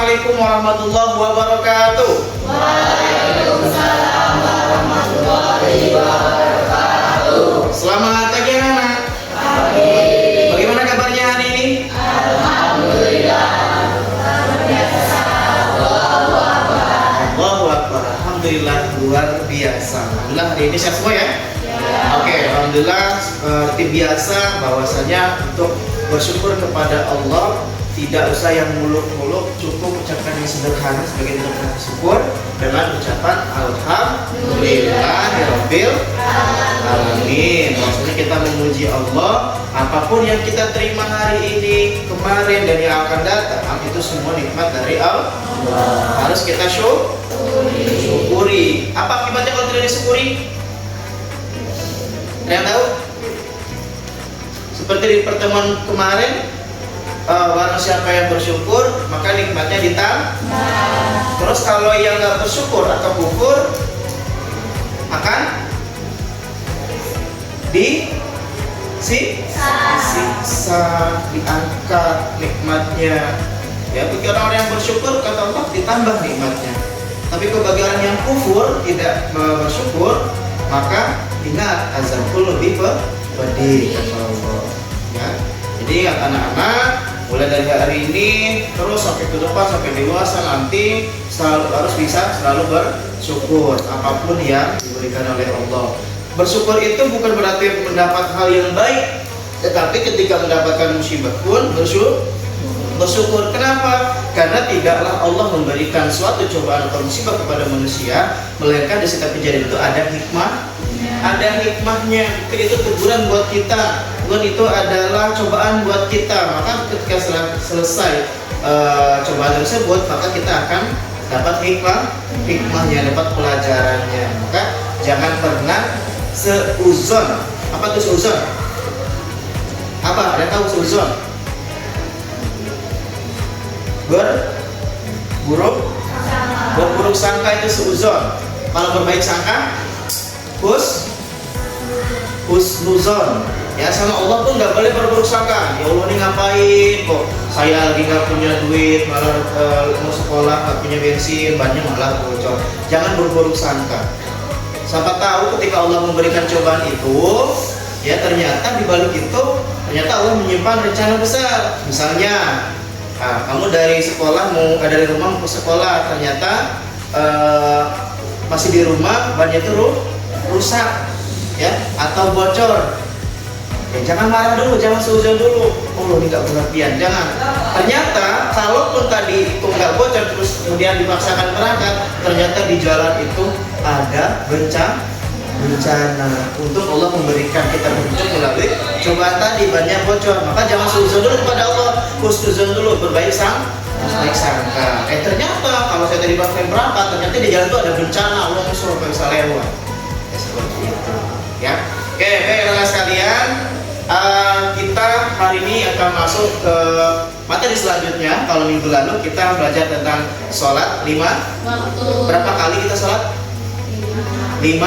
Assalamualaikum warahmatullahi wabarakatuh. Waalaikumsalam warahmatullahi wabarakatuh. Selamat pagi anak-anak. Pagi. Bagaimana kabarnya hari ini? Alhamdulillah. Allahu Akbar. Allahu Akbar. Alhamdulillah luar biasa. Alhamdulillah hari ini sehat semua ya? Oke, alhamdulillah seperti biasa bahwasanya untuk bersyukur kepada Allah tidak usah yang muluk-muluk, cukup ucapkan yang sederhana sebagai bentuk bersyukur dengan ucapan Alhamdulillahirabbil alamin. Maksudnya kita memuji Allah, apapun yang kita terima hari ini, kemarin dan yang akan datang, itu semua nikmat dari Allah. Harus kita syukuri. Apa akibatnya kalau tidak disyukuri? Ada yang tahu? Seperti di pertemuan kemarin, barang siapa yang bersyukur maka nikmatnya ditambah. Terus kalau yang nggak bersyukur atau kufur akan disiksa, diangkat nikmatnya. Ya, bagi orang yang bersyukur kata Allah ditambah nikmatnya. Tapi bagi orang yang kufur tidak bersyukur maka ingat azabul lebih pedih kata Allah. Ya. Jadi anak-anak mulai dari hari ini terus sampai ke depan sampai dewasa nanti harus bisa selalu bersyukur apapun yang diberikan oleh Allah. Bersyukur itu bukan berarti mendapat hal yang baik, tetapi ketika mendapatkan musibah pun bersyukur. Kenapa? Karena tidaklah Allah memberikan suatu cobaan atau musibah kepada manusia melainkan di setiap kejadian itu ada hikmahnya. Itu teguran buat kita. Tuhan itu adalah cobaan buat kita. Maka ketika selesai cobaan tersebut, maka kita akan dapat hikmahnya, dapat pelajarannya. Maka jangan pernah seuzon. Apa itu seuzon? Apa? Ada tahu seuzon? Berburuk sangka itu seuzon. Kalau berbaik sangka husnuzon. Ya, sama Allah pun nggak boleh berburuk sangka. Ya Allah, ini ngapain kok saya lagi nggak punya duit, malah mau sekolah nggak punya bensin, banyak malah bocor. Jangan berburuk sangka. Siapa tahu ketika Allah memberikan cobaan itu, ya ternyata di balik itu ternyata Allah menyimpan rencana besar. Misalnya kamu dari rumah mau ke sekolah, ternyata masih di rumah bannya itu rusak, ya, atau bocor. Ya, jangan marah dulu, jangan seuzon dulu. Oh, ini nggak pengertian, jangan. Ternyata kalaupun tadi itu nggak bocor terus kemudian dipaksakan berangkat, ternyata di jalan itu ada bencana. Untuk Allah memberikan kita petunjuk melalui cobaan tadi, banyak bocor. Maka jangan seuzon dulu kepada Allah, husnuzon dulu, berbaik sangka. Ternyata kalau saya tadi paksakan berangkat, ternyata di jalan itu ada bencana, Allah suruh bisa lewat. Ya, seperti itu. Ya. Oke, baiklah sekalian. Kita hari ini akan masuk ke materi selanjutnya. Kalau minggu lalu kita belajar tentang sholat 5 waktu. Berapa kali kita sholat? 5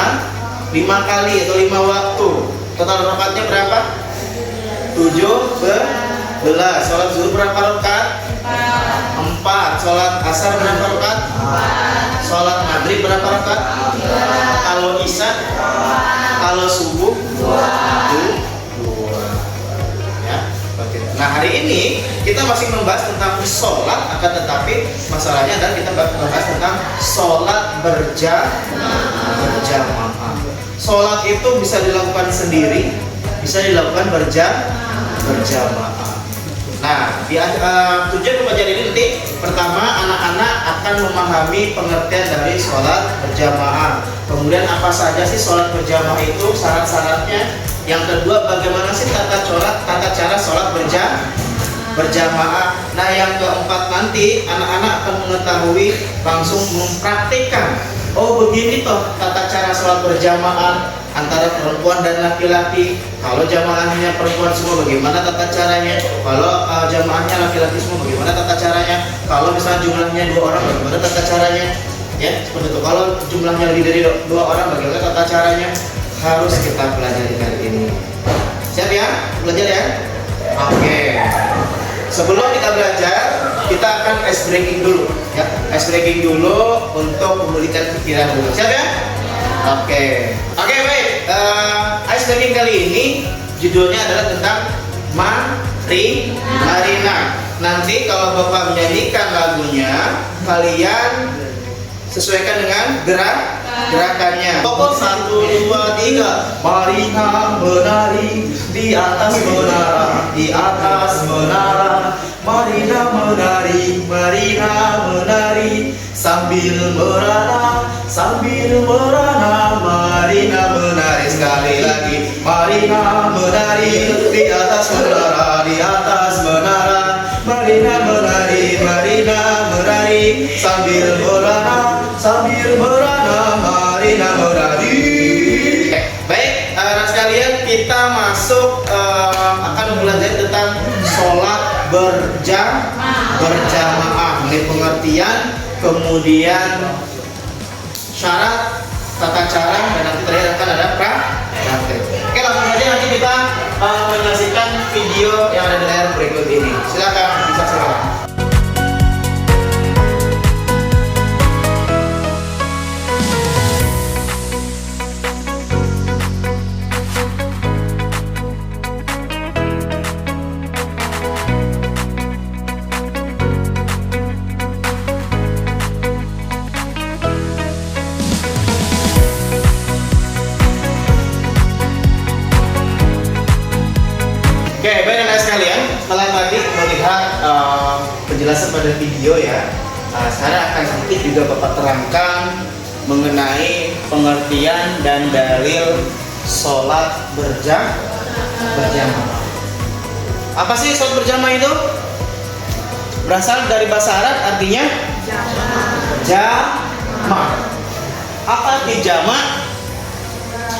kali atau 5 waktu. Total rakaatnya berapa? 17. Sholat zuhur berapa rakaat? 4. Sholat asar berapa rakaat? 4. Sholat maghrib berapa rakaat? 3. Kalau isya? Kalau subuh? 2. Nah, hari ini kita masih membahas tentang sholat, akan tetapi masalahnya adalah kita membahas tentang sholat berjamaah. Sholat itu bisa dilakukan sendiri, bisa dilakukan berjamaah. Nah, tujuan pembelajaran ini nanti pertama anak-anak akan memahami pengertian dari sholat berjamaah. Kemudian apa saja sih sholat berjamaah itu, syarat-syaratnya. Yang kedua, bagaimana sih tata cara sholat berjamaah. Nah, yang keempat nanti anak-anak akan mengetahui, langsung mempraktikkan. Oh, begini toh tata cara sholat berjamaah antara perempuan dan laki-laki. Kalau jamaahnya perempuan semua bagaimana tata caranya? Kalau jamaahnya laki-laki semua bagaimana tata caranya? Kalau misalnya jumlahnya 2 orang bagaimana tata caranya? Ya, seperti itu. Kalau jumlahnya lebih dari 2 orang bagaimana tata caranya? Harus kita pelajari kali ini. Siap ya? Belajar ya? Oke. Sebelum kita belajar, kita akan ice breaking dulu ya. Ice breaking dulu untuk memulihkan pikiran dulu. Siap ya? Oke, baik. Ice breaking kali ini judulnya adalah tentang Marina. Nanti kalau Bapak menyanyikan lagunya, kalian sesuaikan dengan gerakannya. Pokok 1, 2, 3. Marina menari di atas menara, di atas menara. Marina menari, sambil merana, Marina menari. Sekali lagi, Marina menari di atas menara, di atas menara. Marina menari, sambil merana, Marina menari. Baik, anak sekalian, kita masuk akan belajar tentang sholat berjamaah. Ini pengertian, kemudian syarat, tata cara, dan nanti terakhir akan ada praktek. Oke, langsung saja nanti kita menyaksikan video yang ada di layar berikut ini. Silakan disaksikan. Oke, baik anak sekalian, setelah tadi melihat penjelasan pada video ya, sekarang akan sedikit juga Bapak terangkan mengenai pengertian dan dalil sholat berjamaah. Apa sih sholat berjamaah itu? Berasal dari bahasa Arab, artinya jamaah. Apa arti jamaah?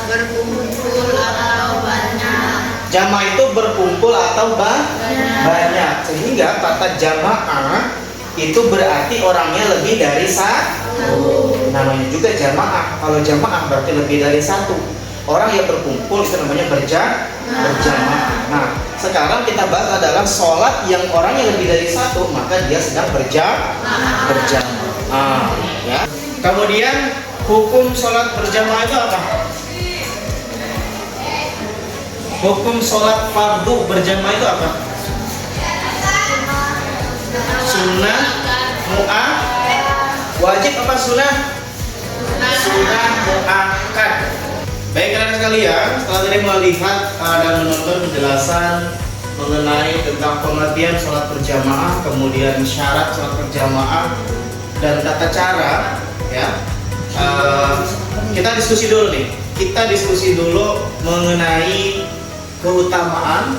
Berkumpul atau banyak. Jamaah itu berkumpul atau banyak. Sehingga kata jamaah itu berarti orangnya lebih dari satu. Namanya juga jamaah. Kalau jamaah berarti lebih dari satu. Orang yang berkumpul itu namanya berjamaah. Nah, sekarang kita bahas adalah sholat yang orangnya lebih dari satu, maka dia sedang berjamaah. Ya. Kemudian hukum sholat berjamaah itu apa? Hukum sholat fardu berjamaah itu apa? Sunnah, wajib apa sunnah? Sunnah muakkad. Baik anak sekalian, setelah tadi melihat dan menonton penjelasan mengenai tentang pengertian sholat berjamaah, kemudian syarat sholat berjamaah dan tata cara, ya, kita diskusi dulu nih. Kita diskusi dulu mengenai keutamaan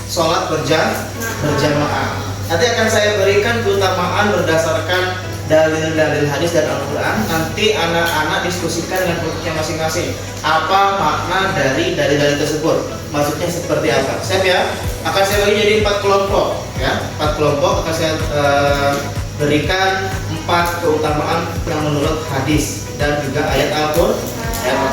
sholat berjamaah. Nanti akan saya berikan keutamaan berdasarkan dalil-dalil hadis dan Al-Quran. Nanti anak-anak diskusikan dengan grupnya masing-masing. Apa makna dari dalil-dalil tersebut? Maksudnya seperti apa? Siap ya? Akan saya bagi jadi 4 kelompok. Ya, 4 kelompok akan saya berikan 4 keutamaan yang menurut hadis dan juga ayat Al-Quran.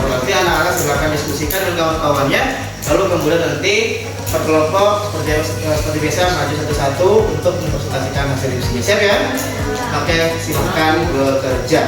Nanti anak-anak silakan diskusikan dengan kawan-kawannya. Lalu kemudian nanti per kelompok seperti biasa maju satu-satu untuk mempresentasikan hasil diskusinya. Siap ya? Oke, silakan bekerja.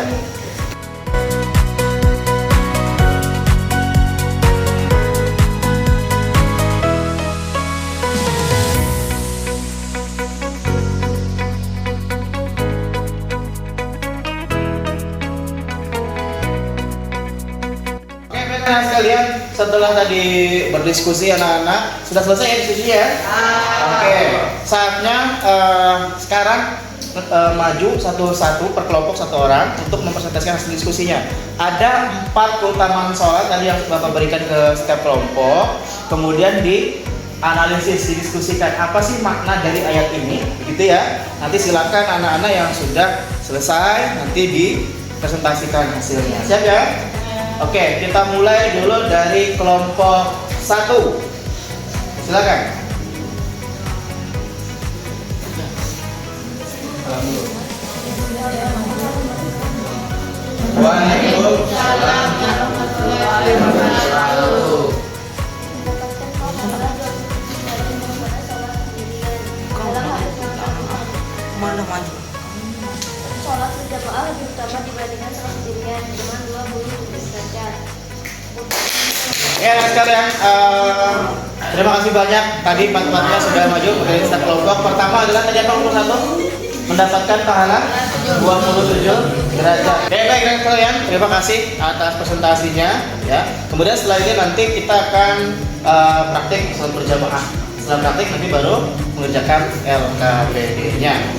Nah, sekalian, setelah tadi berdiskusi anak-anak, sudah selesai ya diskusinya ya? Oke, saatnya sekarang maju satu-satu per kelompok 1 orang untuk mempresentasikan hasil diskusinya. Ada 4 keutamaan sholat tadi yang Bapak berikan ke setiap kelompok, kemudian dianalisis, didiskusikan apa sih makna dari ayat ini, begitu ya? Nanti silakan anak-anak yang sudah selesai nanti dipresentasikan hasilnya. Siap ya? Oke, kita mulai dulu dari kelompok 1. Silakan. Waalaikumsalam warahmatullahi wabarakatuh. Kemana maju? Sholat berjamaah lebih utama dibandingkan sholat sendirian dengan 20 derajat. Ya sekalian, terima kasih banyak. Tadi empat-empatnya sudah maju dari satu kelompok. Pertama adalah tadi apa nomor 1? Mendapatkan pahala 27 derajat. Baik sekalian, terima kasih atas presentasinya. Ya. Kemudian setelah ini nanti kita akan praktik sholat berjamaah. Setelah praktik nanti baru mengerjakan LKPD-nya.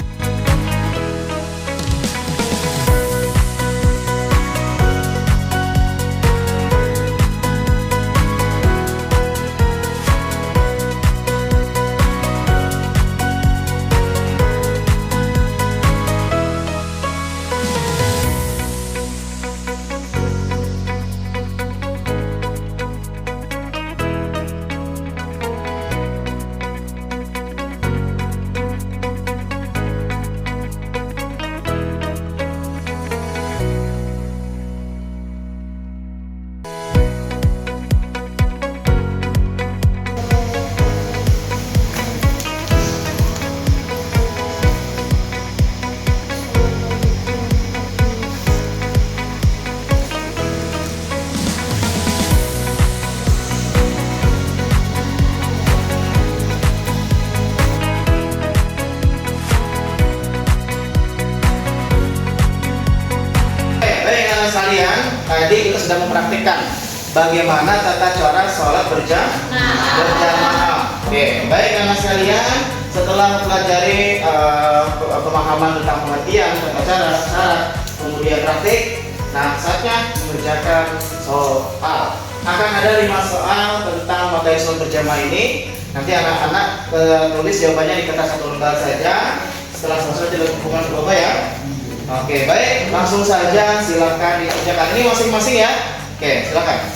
Sekalian, tadi kita sudah mempraktikkan bagaimana tata cara sholat berjamaah. Oke, baik anak sekalian, setelah mempelajari pemahaman tentang pengertian, tata cara, syarat, kemudian praktik, nah saatnya mengerjakan soal. Akan ada 5 soal tentang materi sholat berjamaah ini. Nanti anak-anak tulis jawabannya di kertas 1 lembar saja. Setelah selesai dilakukan coba ya. Oke, baik, langsung saja silakan dikerjakan. Ini masing-masing ya. Oke, silakan.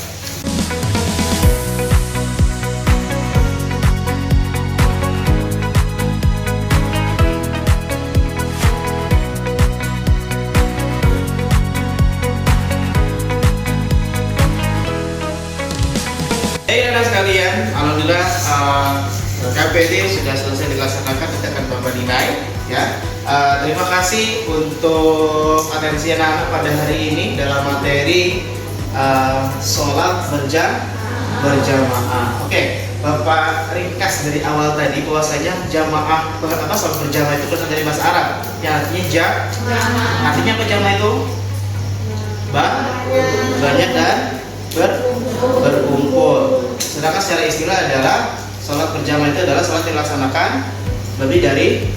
Anak sekalian, alhamdulillah KPD sudah selesai dilaksanakan, kita akan Bapak nilai ya. Terima kasih untuk atensi anak-anak pada hari ini dalam materi sholat berjamaah. Oke, Bapak ringkas dari awal tadi bahwasanya jamaah sholat berjamaah itu berasal dari bahasa Arab yang artinya artinya apa jamaah itu? Banyak dan berkumpul. Sedangkan secara istilah adalah sholat berjamaah itu adalah sholat yang dilaksanakan lebih dari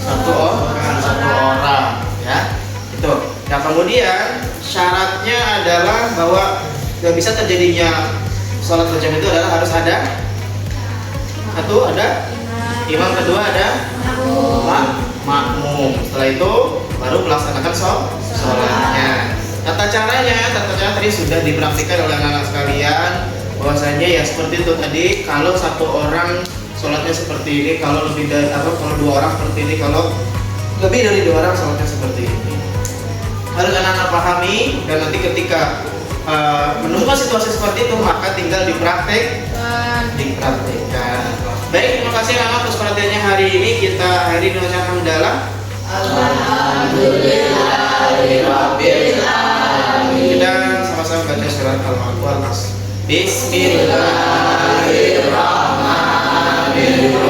satu orang ya, itu. Nah kemudian syaratnya adalah bahwa yang bisa terjadinya sholat berjamaah itu adalah harus ada imam, kedua ada makmum. Setelah itu baru melaksanakan sholatnya. Tata caranya tadi sudah dipraktikkan oleh anak-anak sekalian, bahwasanya ya seperti itu tadi. Kalau satu orang sholatnya seperti ini, kalau lebih dari kalau 2 orang seperti ini, kalau lebih dari 2 orang sholatnya seperti ini. Harus anak-anak pahami, dan nanti ketika menemukan situasi seperti itu maka tinggal dipraktekkan. Baik, terima kasih anak-anak atas perhatiannya hari ini. Kita akhiri dengan hamdalah. Alhamdulillahirabbil alamin. Kita sama-sama baca surat Al-Baqarah. Bismillahirrahmanirrahim.